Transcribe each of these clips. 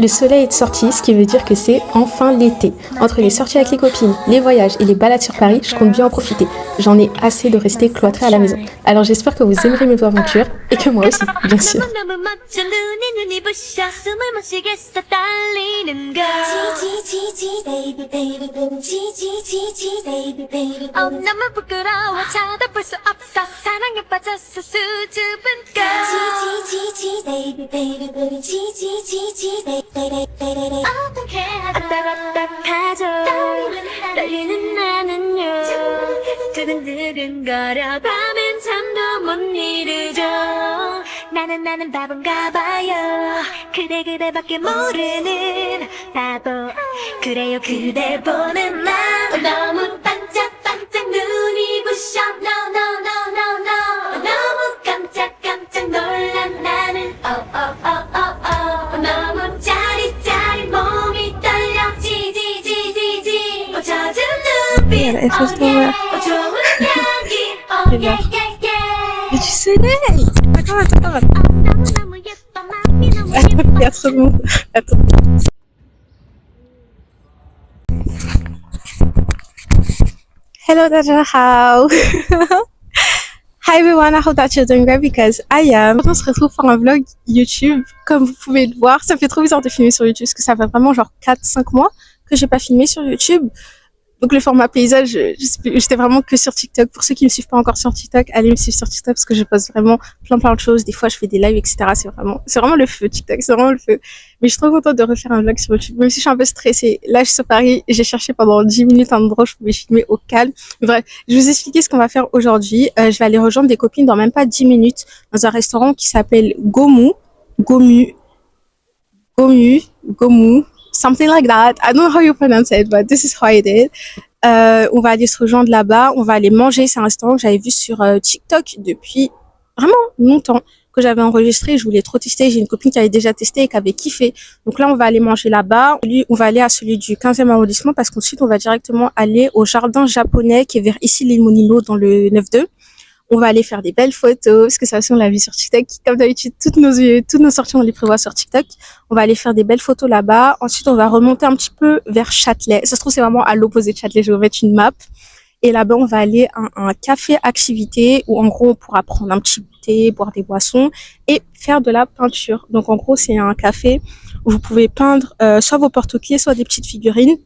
Le soleil est sorti, ce qui veut dire que c'est enfin l'été. Entre les sorties avec les copines, les voyages et les balades sur Paris, je compte bien en profiter. J'en ai assez de rester cloîtrée à la maison. Alors j'espère que vous aimerez mes aventures et que moi aussi, bien sûr. 아따락딱하죠 떨리는 나는요 두근두근거려 밤엔 잠도 못 이루죠 나는 바본가 봐요 그대밖에 모르는 바보 그래요 그대 보는 나 너무 반짝반짝 눈이 부셔 No no no no no 너무 깜짝 놀란 나는 Oh oh oh oh oh 너무 짜릿짜릿 몸이 떨려 지지지지지 젖은 눈빛 Oh yeah 좋은 향기 Oh yeah yeah yeah Du soleil. Attends. 너무 예뻐 맘이 너무 예뻐 Il y a trop de monde. Attends. Hello Daja, how? Hi everyone, I hope that you're doing great because I am. On se retrouve pour un vlog YouTube. Comme vous pouvez le voir, ça me fait trop bizarre de filmer sur YouTube parce que ça fait vraiment genre 4-5 mois que j'ai pas filmé sur YouTube. Donc le format paysage, j'étais vraiment que sur TikTok. Pour ceux qui me suivent pas encore sur TikTok, allez me suivre sur TikTok parce que je poste vraiment plein de choses. Des fois je fais des lives, etc. C'est vraiment le feu TikTok, c'est vraiment le feu. Mais je suis trop contente de refaire un vlog sur YouTube, même si je suis un peu stressée. Là je suis sur Paris et j'ai cherché pendant 10 minutes un endroit où je pouvais filmer au calme. Mais bref, je vais vous expliquer ce qu'on va faire aujourd'hui. Je vais aller rejoindre des copines dans même pas 10 minutes dans un restaurant qui s'appelle Gomu, something like that. I don't know how you pronounce it, but this is how I did. On va aller se rejoindre là-bas, on va aller manger. C'est un restaurant que j'avais vu sur TikTok depuis vraiment longtemps, que j'avais enregistré. Je voulais trop tester. J'ai une copine qui avait déjà testé et qui avait kiffé. Donc là, on va aller manger là-bas. On va aller à celui du 15e arrondissement parce qu'ensuite, on va directement aller au jardin japonais qui est vers ici l'île Monilo dans le 9-2. On va aller faire des belles photos, parce que ça aussi on l'a vu sur TikTok. Comme d'habitude, toutes nos sorties on les prévoit sur TikTok. On va aller faire des belles photos là-bas. Ensuite, on va remonter un petit peu vers Châtelet. Ça se trouve, c'est vraiment à l'opposé de Châtelet. Je vais vous mettre une map. Et là-bas, on va aller à un café activité où en gros, on pourra prendre un petit thé, boire des boissons et faire de la peinture. Donc en gros, c'est un café où vous pouvez peindre soit vos porte-clés, soit des petites figurines.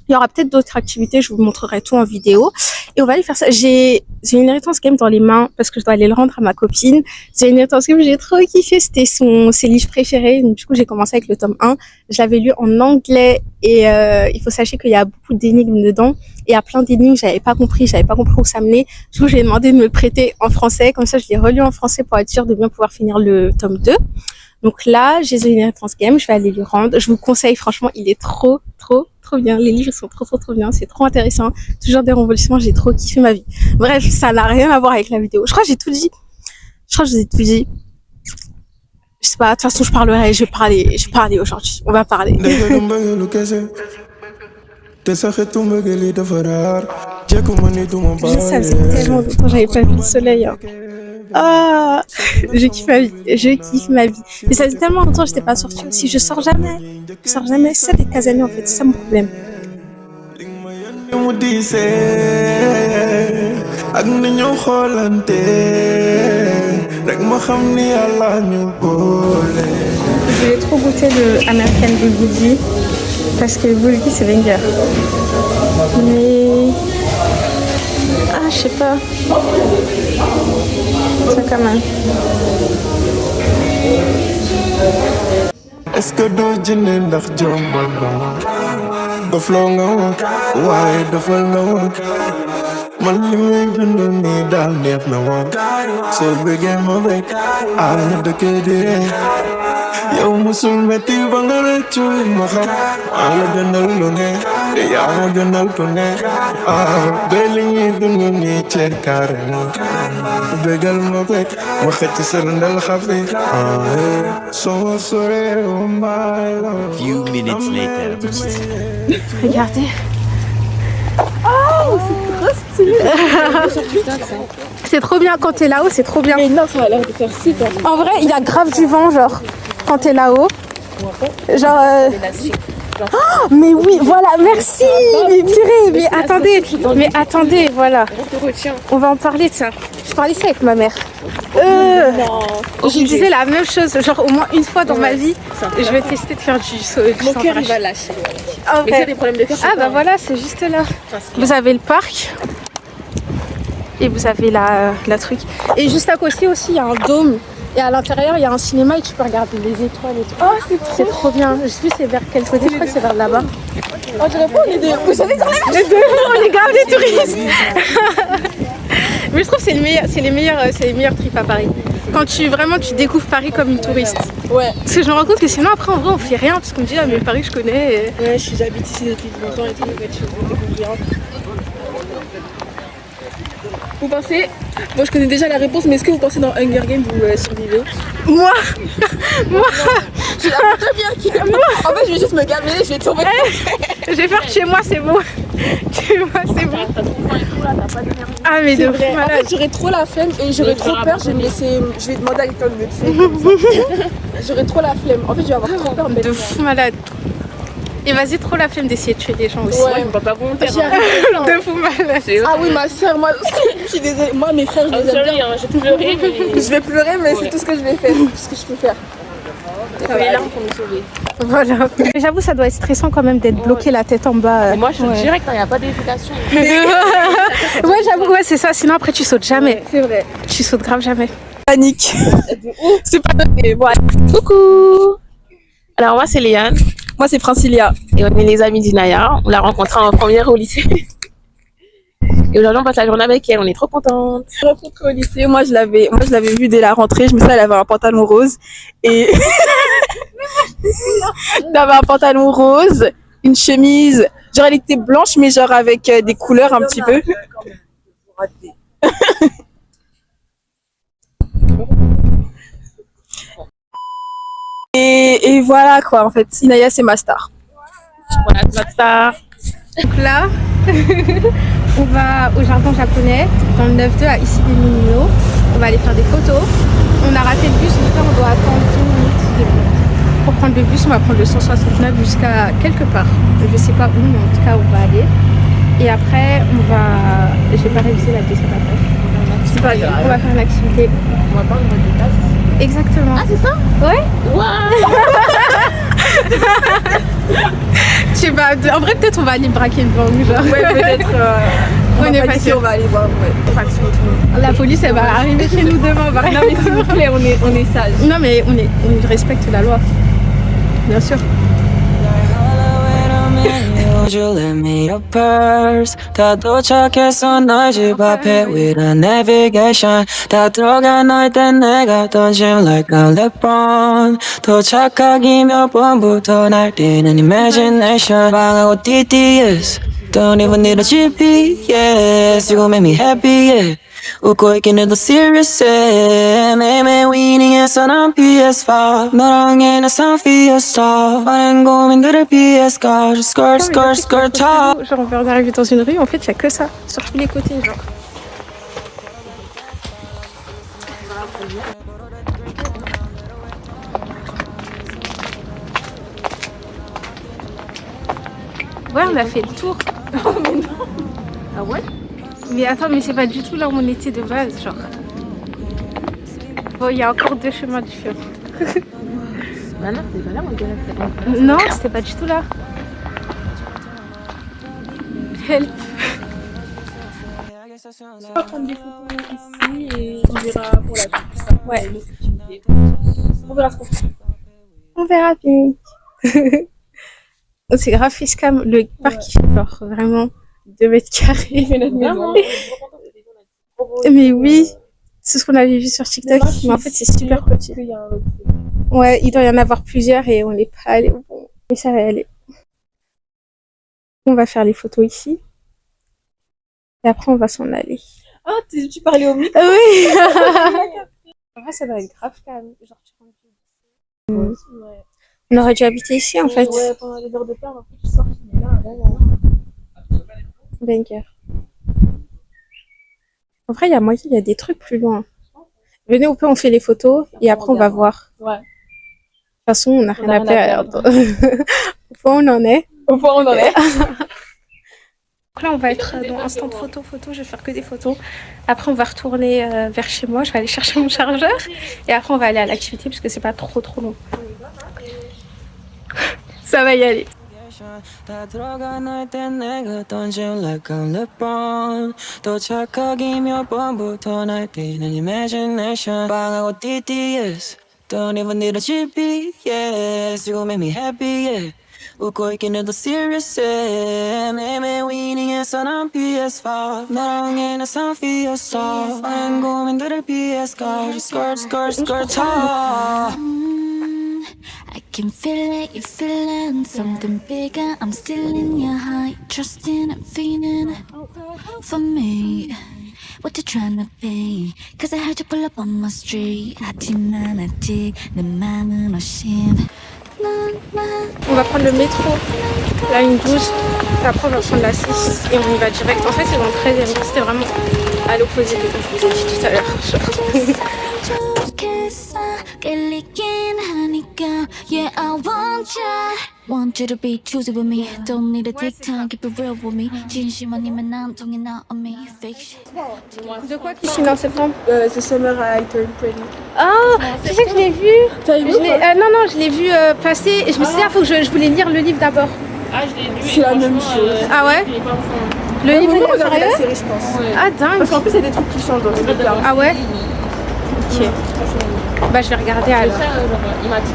Il y aura peut-être d'autres activités, je vous montrerai tout en vidéo. Et on va aller faire ça. J'ai une Inheritance Game dans les mains parce que je dois aller le rendre à ma copine. C'est une Inheritance Game, j'ai trop kiffé. C'était ses livres préférés. Donc, du coup, j'ai commencé avec le tome 1. Je l'avais lu en anglais et il faut sachez qu'il y a beaucoup d'énigmes dedans. Et il y a plein d'énigmes, j'avais pas compris où ça menait. Du coup, j'ai demandé de me le prêter en français. Comme ça, je l'ai relu en français pour être sûre de bien pouvoir finir le tome 2. Donc là, j'ai une Inheritance Game, je vais aller lui rendre. Je vous conseille, franchement, il est trop bien. Les livres sont trop bien, c'est trop intéressant. Toujours des rebondissements, j'ai trop kiffé ma vie. Bref, ça n'a rien à voir avec la vidéo. Je crois que j'ai tout dit. Je vous ai tout dit. Je sais pas, de toute façon, je vais parler aujourd'hui. On va parler. Je sais, ça faisait tellement longtemps que j'avais pas vu le soleil. Hein. Ah, je kiffe ma vie. Mais ça faisait tellement longtemps que j'étais pas sortie aussi. Je sors jamais. C'est ça d'être casanier en fait, c'est ça mon problème. Je voulais trop goûter le American Bulgogi parce que le Bulgogi c'est banger. Mais je sais pas. Ça quand même. Est-ce que doo jëndee ndax jommal nga ma dofloo nga ma waaye dofal nga ma man li may dund nii daal neex na ma soo bëggee ma bëgg ñu dëkkee di yow musul metti ba nga rëccu li ma xam maa la gënal lu ne te yaa ma gënal ku ne ba li ñuy dund nii ceer carrément bëggal ma bëgg ma xëcc sa ndal xafi soo soree Few minutes later. Regardez. Oh, c'est trop stylé. C'est trop bien quand t'es là-haut, c'est trop bien. Mais non, ça a l'air de faire super. En vrai, il y a grave du vent, genre, quand t'es là-haut. Genre... Oh, mais oui, voilà, merci. Mais purée, mais attendez, voilà. On va en parler de ça. Je parlais ça avec ma mère. Je lui disais la même chose, genre au moins une fois dans ma vie, je vais tester de faire du saut. Mon cœur il va lâcher. Ah, Mais ça, des problèmes de cœur. bah voilà, c'est juste là. Vous avez le parc et vous avez la truc. Et juste à côté aussi, il y a un dôme. Et à l'intérieur, il y a un cinéma et tu peux regarder les étoiles et tout. Oh, c'est trop bien. Je sais plus c'est vers quel côté, je crois que c'est vers là-bas. On dirait pas on est des... Vous savez Les deux, on est grave des touristes. Mais je trouve que c'est les meilleurs trips à Paris. Quand tu découvres Paris comme une touriste. Ouais. Parce que je me rends compte que sinon après en vrai on fait rien parce qu'on me dit ah mais Paris je connais. Ouais, j'habite ici depuis longtemps et tout, mais tu veux découvrir. Vous pensez, moi je connais déjà la réponse, mais est-ce que vous pensez dans Hunger Games vous survivez? Moi Je la vois très bien qui est moi. En fait je vais juste me gaver, je vais tomber. je vais faire chez moi c'est bon. Chez moi c'est bon. T'as trop faim et tout là, t'as pas d'énergie. Ah mais de En fou malade. fait j'aurais trop la flemme et j'aurais trop peur, je vais demander à quelqu'un de me tuer. J'aurais trop la flemme, en fait je vais avoir trop peur De fou malade. Et vas-y trop la flemme d'essayer de tuer des gens aussi. Ouais, Pas volontaire. De fou malade. Ah oui ma soeur, moi je suis désolée, moi mes frères je les aime bien. J'ai pleuré, mais Je vais pleurer mais c'est tout ce que je vais faire, tout ce que je peux faire. ça va les larmes pour me sauver. Voilà. Mais j'avoue ça doit être stressant quand même d'être bloqué la tête en bas. Et moi, je suis direct, il n'y a pas d'hésitation. Ouais j'avoue ouais c'est ça, sinon après tu sautes jamais. C'est vrai. Tu sautes grave jamais. Panique. C'est pas noté. Bon, Coucou. Alors, moi, c'est Léane. moi c'est Princilia. Et on est les amis d'Inaya. On l'a rencontrée en première au lycée. Et aujourd'hui, on passe la journée avec elle. On est trop contente. Je l'ai rencontrée au lycée, moi je l'avais vue dès la rentrée, je me souviens elle avait un pantalon rose et elle avait un pantalon rose, une chemise, genre elle était blanche mais genre avec des couleurs un petit peu. Et voilà quoi, en fait, Inaya c'est ma star. Voilà, c'est notre star. Donc là, on va au jardin japonais, dans le 9-2 à ici des Mininos. On va aller faire des photos. On a raté le bus, donc là on doit attendre 2 minutes de bus. Pour prendre le bus, on va prendre le 169 jusqu'à quelque part. Je sais pas où, mais en tout cas on va aller. Et après, je vais pas réviser la deuxième page. C'est pas grave. On va faire l'activité. On va prendre des tasses. Exactement. Ah, c'est ça? Ouais. Waouh. Je sais pas, en vrai peut-être on va aller braquer le banque, genre. Ouais, peut-être. On est pas sûr. On va aller voir. Ouais. La police elle va arriver chez nous demain. On va Non mais s'il vous plaît, on est sage. Non mais on respecte la loi. Bien sûr. Would you lend me your purse? 다 도착했어 너희 집 앞에 with a navigation 다 들어가 널 땐 내가 던짐 like a LeBron 도착하기 몇 번부터 날뛰는 imagination 방하고 DDS Don't even need a GPS You gon' make me happy, yeah 웃고 있긴 해도 serious 매일매일 위닝해서 난 PS5 너랑 해는 산 Fiesta 많은 고민들을 PS4 Skirt, skirt, skirt top Genre on vient d'arriver dans une rue, en fait il n'y a que ça, sur tous les côtés genre. Ouais on a fait le tour. Oh mais non. Ah ouais? Mais attends mais c'est pas du tout là où on était de base genre. Bon il y a encore 2 chemins différents. Bah non, c'est pas là, on dirait. Non c'était pas du tout là. Help. On va prendre des photos ici et on verra pour la suite. Ouais. On verra ce qu'on fait. On verra bien. C'est grave fiscam, le parc il fait genre vraiment 2 mètres carrés. Notre maison. Mais oui, c'est ce qu'on avait vu sur TikTok, mais en fait c'est super petit. Il y a un autre truc. Ouais, il doit y en avoir plusieurs et on n'est pas allé au bon. Mais ça va y aller. On va faire les photos ici. Et après on va s'en aller. Ah, tu parlais au micro? Ah oui. En vrai ça va être grave calme. Genre, Ouais. on aurait dû habiter ici en fait. Ouais, pendant les heures de perle, en fait, tu sors, tu es là. Banger. En vrai, il y a moyen, il y a des trucs plus loin. Venez au peu, on fait les photos et après on va voir. Ouais. façon, on n'a rien à perdre. Au point où on en est. Au point où on en est. Donc là, on va être dans un stand photo. Je vais faire que des photos. Après, on va retourner vers chez moi. Je vais aller chercher mon chargeur. Et après, on va aller à l'activité parce que c'est pas trop long. Ça va y aller. 다 들어가 날 땐 내가 던진 like I'm LeBron 또 착각이 몇 번부터 날 뛰는 imagination 방하고 DTS Don't even need a GPS You gon' make me happy, yeah 웃고 있긴 해도 serious, yeah 매일매일 wining해서 난 PS5 너랑 해 나 sound fierce off 많은 고민들을 피해서 skirt talk I can feel it, you feeling something bigger. I'm still in your heart, trusting and feeling for me. What you tryna be? Cause I heard you pull up on my street. 하지만 아직 내 맘은 오심. On va prendre le métro, la ligne 12. Et après, on va prendre la 6 et on y va direct. En fait, c'est dans le 13e. C'était vraiment à l'opposé de ce que je vous ai dit tout à l'heure. Yeah, I want you to be choosy with me. Don't need a TikTok, keep it real with me. 진심 아니면 안 통해 나 on me. Fiction. De quoi qui finit en septembre? The Summer I Turn Pretty. Ah, tu sais que je l'ai vu. T'as vu Non, je l'ai vu passer et je me suis dit, faut que je voulais lire le livre d'abord. Ah, je l'ai lu. C'est la même chose. Ah ouais? Il est pas enfant. Le livre Vaut mieux est regarder la sérieux? série, je pense. Ouais. Ah, dingue. Parce qu'en plus, il y a des trucs qui changent dans les deux cas. Ah ouais? Ok. Bah, je vais regarder Le alors. frère, genre, il m'a dit.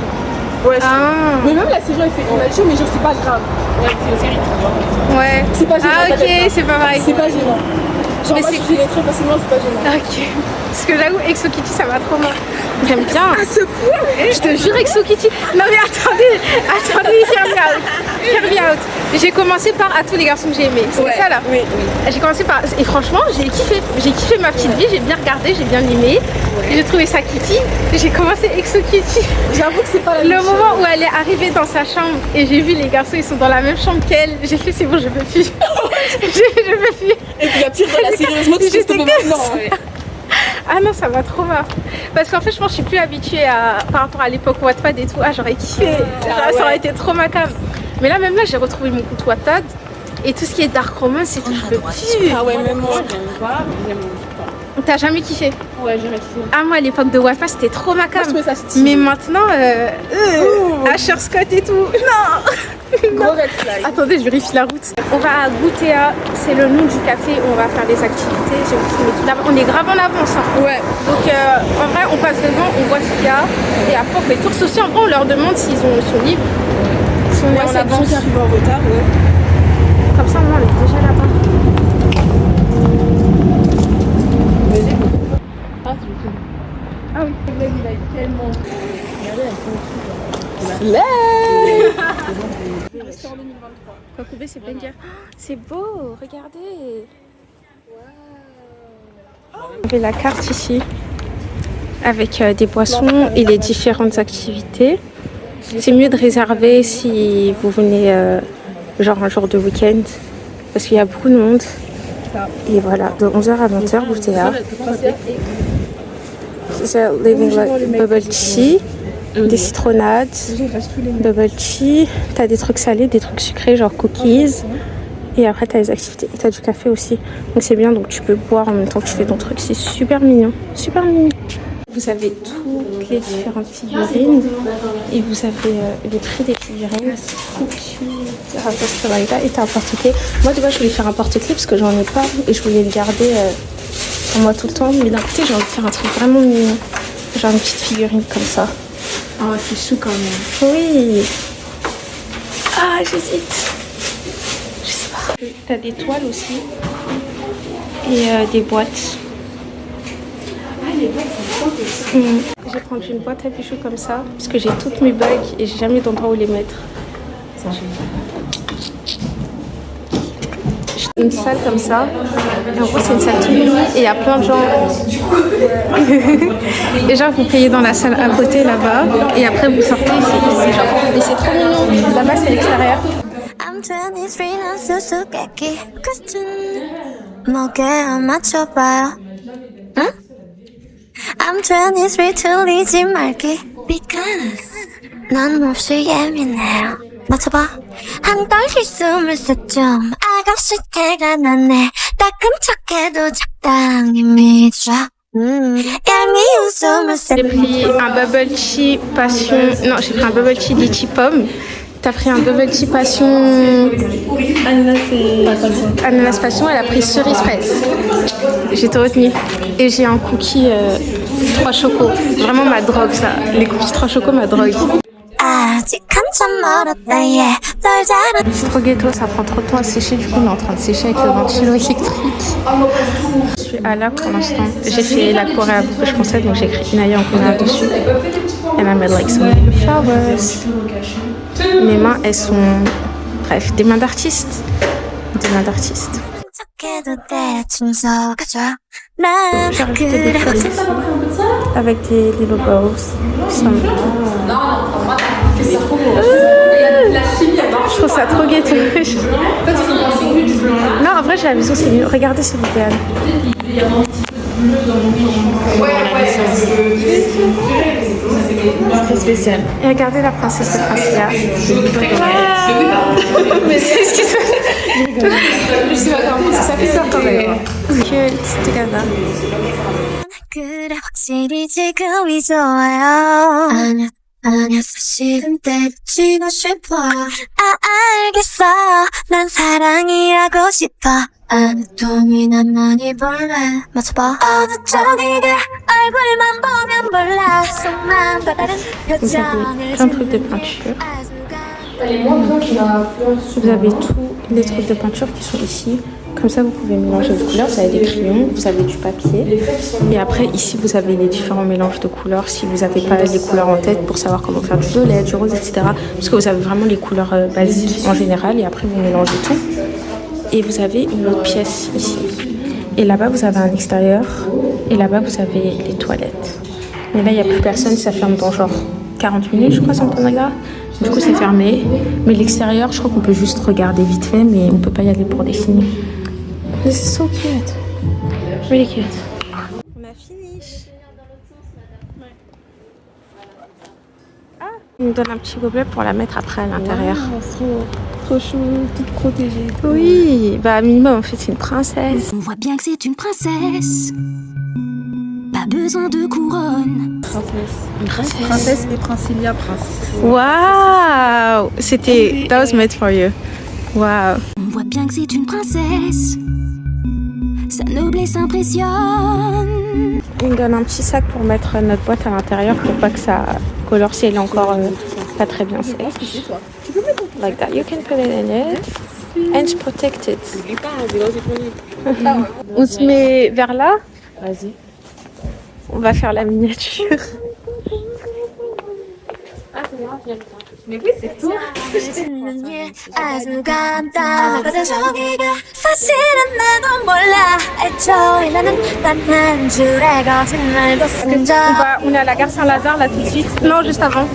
Ouais, Ah, mais même la série, elle fait imagine, mais genre, c'est pas grave. Ouais, c'est une série. ouais. C'est pas gênant. Ah, ok, t'inquiète pas. c'est pas pareil. C'est pas gênant. Genre, Mais moi, c'est- je finis très facilement, c'est pas gênant. Ok. Parce que j'avoue, Exo Kitty, ça m'a trop marre. J'aime bien. À ce point Je te jure, Exo Kitty. Non, mais attendez, hear me out. J'ai commencé par À tous les garçons que j'ai aimés. C'est ça là? Oui. J'ai commencé par. Et franchement, j'ai kiffé. J'ai kiffé ma petite vie, j'ai bien regardé, j'ai bien aimé. J'ai trouvé ça Kitty. J'ai commencé Exo Kitty. J'avoue que c'est pas la Le même chose. moment où elle est arrivée dans sa chambre et j'ai vu les garçons, ils sont dans la même chambre qu'elle, j'ai fait c'est bon, je peux plus. je peux plus. Et puis, il y a pire dans la série, heureusement que je J'étais te maintenant. Ah non, ça va trop mal. Parce qu'en fait, je pense que je suis plus habituée par rapport à l'époque Wattpad et tout. Ah, j'aurais kiffé. Ça aurait été trop macam. Mais là, même là, j'ai retrouvé mon compte Wattpad. Et tout ce qui est dark romance, c'est tout. Je peux plus. Ah ouais, même moi. J'aime pas, j'aime pas. T'as jamais kiffé? Ouais, j'ai kiffé. Ah, moi, à l'époque de Wattpad, c'était trop Moi, macam. je trouvais ça stylé. Mais maintenant, Asher Scott et tout. Non. Gros red flag. Attendez, je vérifie la route. On va à Goûtéa, c'est le nom du café où on va faire des activités. J'ai filmé tout là-bas. On est grave en avance. Hein. Ouais. Donc en vrai, on passe devant, on voit ce qu'il y a. Et après, on fait le tour social. En vrai, on leur demande s'ils sont libres. Si on est Ouais, en c'est des gens avance. qui arrivent en retard, ouais. Comme ça, moi, on est déjà là-bas. Ah oui. Il a tellement. Kokubé, c'est Benja. C'est beau, regardez. On avait la carte ici avec des boissons et les différentes activités. C'est mieux de réserver si vous venez genre un jour de week-end parce qu'il y a beaucoup de monde. Et voilà, de 11h à 20h, Goûtéa. C'est Living Bubble Tea, des citronnades, bubble tea. T'as des trucs salés, des trucs sucrés, genre cookies. Et après, t'as les activités. Et t'as du café aussi. Donc c'est bien, donc tu peux boire en même temps que tu fais ton truc. C'est super mignon. Super mignon. Vous avez toutes les différentes figurines. Et vous avez les prix des figurines. C'est trop cute. Et t'as un porte-clés. Moi, de base, je voulais faire un porte-clés parce que j'en ai pas. Et je voulais le garder sur moi tout le temps. Mais d'un côté, j'ai envie de faire un truc vraiment mignon. Genre une petite figurine comme ça. Ah, c'est chou quand même. Oui. Ah, j'hésite. Je sais pas. T'as des toiles aussi. Et des boîtes. Ah, les boîtes, c'est Je vais prendre une boîte à bijoux comme ça. Parce que j'ai toutes mes bagues et j'ai jamais d'endroit où les mettre. Une salle comme ça. Et en gros, c'est une salle toute mini. Et il y a plein de gens. Les gens, vous payez dans la salle à côté là-bas. Et après, vous sortez ici. Et c'est trop mignon. Là-bas, c'est l'extérieur. I'm 23 난 수수께끼 question 뭐게 안 맞춰봐요 응? I'm 23 틀리지 말기 because 난 몹시 예민해요. 맞춰봐. 한 떨기 23좀 아가씨 태가 났네. 따끔 척해도 적당히 믿어. 얄미운 23. J'ai pris un bubble tea passion. Non, j'ai pris un bubble tea litchi pomme. T'as pris un bubble tea passion. Ananas passion. Elle a pris cerise fraise. J'ai tout retenu. Et j'ai un cookie 3 chocos. Vraiment ma drogue, ça. Les cookies 3 chocos, ma drogue. 아직 한참 멀었다 yeah. 널 잘한 C'est trop ghetto, ça prend trop de temps à sécher. Du coup, on est en train de sécher avec le ventilo électrique. Je suis à la pour l'instant. J'ai fait la Corée à beaucoup, je pensais, donc j'ai écrit Inaya en coréen dessus. And I made like some flowers. Mes mains, elles sont. Bref, des mains d'artiste. Des mains d'artiste. 척해도 대충 속아줘. 난 J'ai rajouté des 그래 fleurs ici. Avec des little bows. Some- Je trouve ça trop ghetto. Non, en vrai, j'ai la vision, c'est mieux. Regardez s'il vous plaît. C'est spécial. Et regardez la princesse de Princia. Mais c'est ce qui se fait. Je sais pas comment ça fait peur quand même. Cute together. 그래 확실히 지금이 좋아요. 아니야 사실은 때려치고 싶어. 알겠어 난 사랑이 하고 싶어. 아니 돈이 난 많이 벌래. 맞춰봐. 어느 쪽이게 얼굴만 보면 몰라. 속만 다른 Vous avez plein de trucs de peinture. Vous avez tous les trucs de peinture qui sont ici. Comme ça, vous pouvez mélanger les couleurs. Vous avez des crayons, vous avez du papier. Et après, ici, vous avez les différents mélanges de couleurs. Si vous n'avez pas les couleurs en tête pour savoir comment faire du violet, du rose, etc. Parce que vous avez vraiment les couleurs basiques en général. Et après, vous mélangez tout. Et vous avez une autre pièce ici. Et là-bas, vous avez un extérieur. Et là-bas, vous avez les toilettes. Mais là, il n'y a plus personne. Ça ferme dans genre 40 minutes, je crois, sans là. Du coup, c'est fermé. Mais l'extérieur, je crois qu'on peut juste regarder vite fait, mais on ne peut pas y aller pour dessiner. This is so cute. Really cute. On a fini. Ah, il me donne un petit gobelet pour la mettre après à l'intérieur. Trop chou, toute protégée. Oui, bah minimum, en fait, c'est une princesse. On voit bien que c'est une princesse. Pas besoin de couronne. Princesse et Princilia, prince. Waouh! C'était... That was made for you. Waouh! On voit bien que c'est une princesse. Sa noblesse impressionne. Il me donne un petit sac pour mettre notre boîte à l'intérieur pour pas que ça colore si elle est encore pas très bien sèche. Like that, you can put it in it and it's protected. On se met vers là. Vas-y. On va faire la miniature. Mais oui, c'est tout. 아주 간단하거든 저기가 사실은 나도 몰라 애초에 나는 딴한 줄에 거짓말도 쓴 적 On est à la gare Saint-Lazare là tout de suite. Non, juste avant.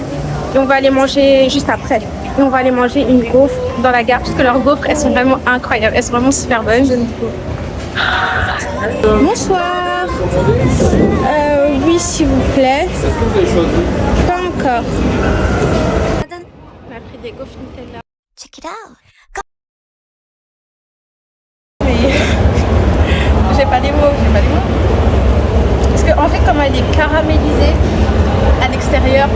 Et on va aller manger juste après. Et on va aller manger une gaufre dans la gare parce que leurs gaufres elles sont vraiment incroyables. Elles sont vraiment super bonnes. Bonsoir. Oui, s'il vous plaît. Pas encore. On a pris des gaufres Nutella. Check it out. J'ai pas les mots. Parce qu'en fait, comme elle est caramélisée à l'extérieur,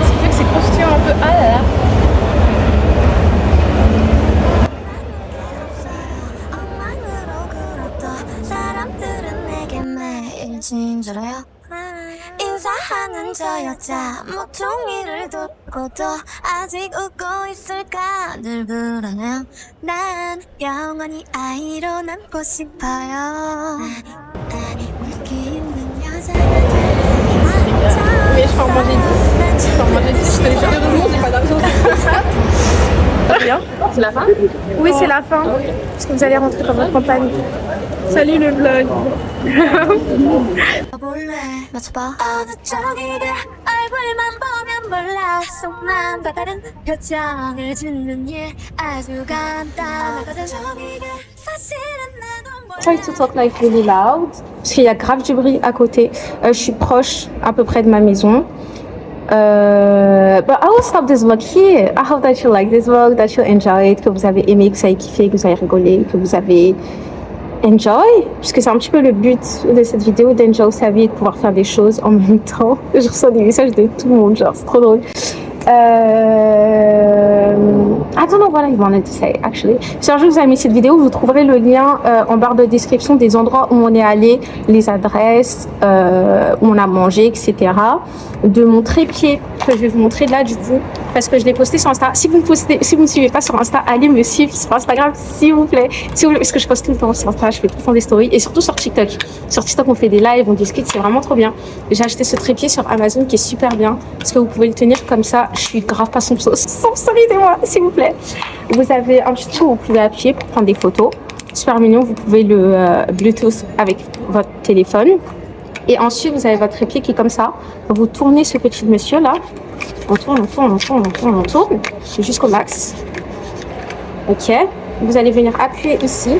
ce qui fait que c'est croustillant un peu. Ah là là. 엉망으로 굴었던 사람들은 내게 매일 친절해요. 인사하는 저 여자 모퉁이를 두고도 아직 웃고 있을까 늘 불안해요. 난 영원히 아이로 남고 싶어요. 아니 물기 있는 여자가 Mais je peux en manger 10. Je peux en manger 10. Je te les jure. Heureusement, j'ai pas d'argent. Bien. C'est la fin? Oui, c'est la fin. Parce que vous allez rentrer dans votre campagne. Salut le vlog. 볼래 맞춰봐 어느 쪽이게 얼굴만 보면 몰라 속만 다른 표정을 짓는 일 아주 간단하거든 저기게 사실은 나도 몰라 Try to talk like really loud. Parce qu'il y a grave du bruit à côté. Je suis proche à peu près de ma maison. But I will stop this vlog here. I hope that you like this vlog, that you enjoy it, que vous avez aimé, que vous avez kiffé, que vous avez rigolé, que vous avez enjoy, puisque c'est un petit peu le but de cette vidéo, d'enjoy sa vie et de pouvoir faire des choses en même temps. Je reçois des messages de tout le monde, genre c'est trop drôle. I don't know what I wanted to say actually. Si un jour vous avez aimé cette vidéo, vous trouverez le lien en barre de description des endroits où on est allé, les adresses, où on a mangé, etc. De mon trépied que je vais vous montrer là du coup, parce que je l'ai posté sur Insta. Si vous me suivez pas sur Insta, allez me suivre sur Instagram s'il vous plaît. Parce que je poste tout le temps sur Insta, je fais tout le temps des stories et surtout sur TikTok. Sur TikTok on fait des lives, on discute, c'est vraiment trop bien. J'ai acheté ce trépied sur Amazon qui est super bien parce que vous pouvez le tenir comme ça. Je suis grave pas son sauce. Sponsorisez-moi s'il vous plaît. Vous avez un petit truc où vous pouvez appuyer pour prendre des photos. Super mignon, vous pouvez le Bluetooth avec votre téléphone. Et ensuite, vous avez votre trépied qui est comme ça. Vous tournez ce petit monsieur là. On tourne. Jusqu'au max. Ok. Vous allez venir appuyer ici.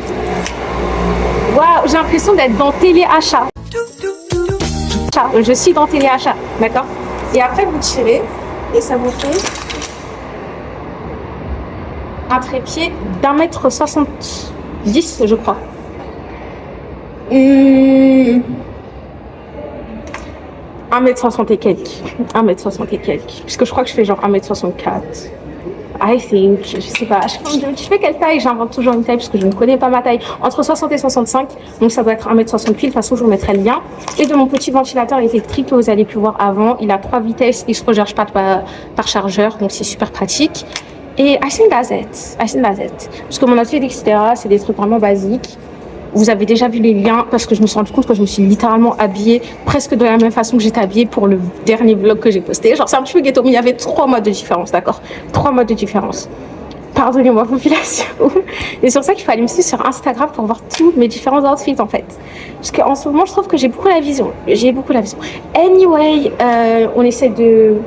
Waouh, j'ai l'impression d'être dans téléachat. Je suis dans téléachat, d'accord? Et après, vous tirez et ça vous fait un trépied d'1,70 m, je crois. 1,60 m et quelques. 1,60 m et quelques. Puisque je crois que je fais genre 1,64 m. I think, je sais pas. Je fais quelle taille? J'invente toujours une taille parce que je ne connais pas ma taille. Entre 60 et 65. Donc ça doit être 1,60 m pile. De toute façon, je vous mettrai le lien. Et de mon petit ventilateur électrique que vous avez pu voir avant. Il a 3 vitesses. Il se recharge pas par chargeur. Donc c'est super pratique. Et I think that's it. Parce que mon outfit, etc., c'est des trucs vraiment basiques. Vous avez déjà vu les liens parce que je me suis rendu compte que je me suis littéralement habillée presque de la même façon que j'étais habillée pour le dernier vlog que j'ai posté. Genre c'est un petit peu ghetto, mais il y avait 3 mois de différence, d'accord? 3 mois de différence. Pardonnez-moi, population. Et c'est sur ça qu'il faut aller me suivre sur Instagram pour voir tous mes différents outfits en fait. Parce qu'en ce moment, je trouve que j'ai beaucoup la vision. Anyway, on essaie de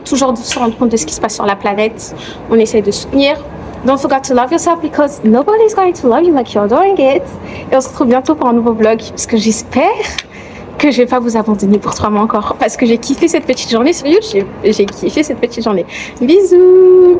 toujours se rendre compte de ce qui se passe sur la planète. On essaie de soutenir. Don't forget to love yourself because nobody's going to love you like you're doing it. Et on se retrouve bientôt pour un nouveau vlog parce que j'espère que je vais pas vous abandonner pour 3 mois encore parce que j'ai kiffé cette petite journée sur YouTube. J'ai kiffé cette petite journée. Bisous.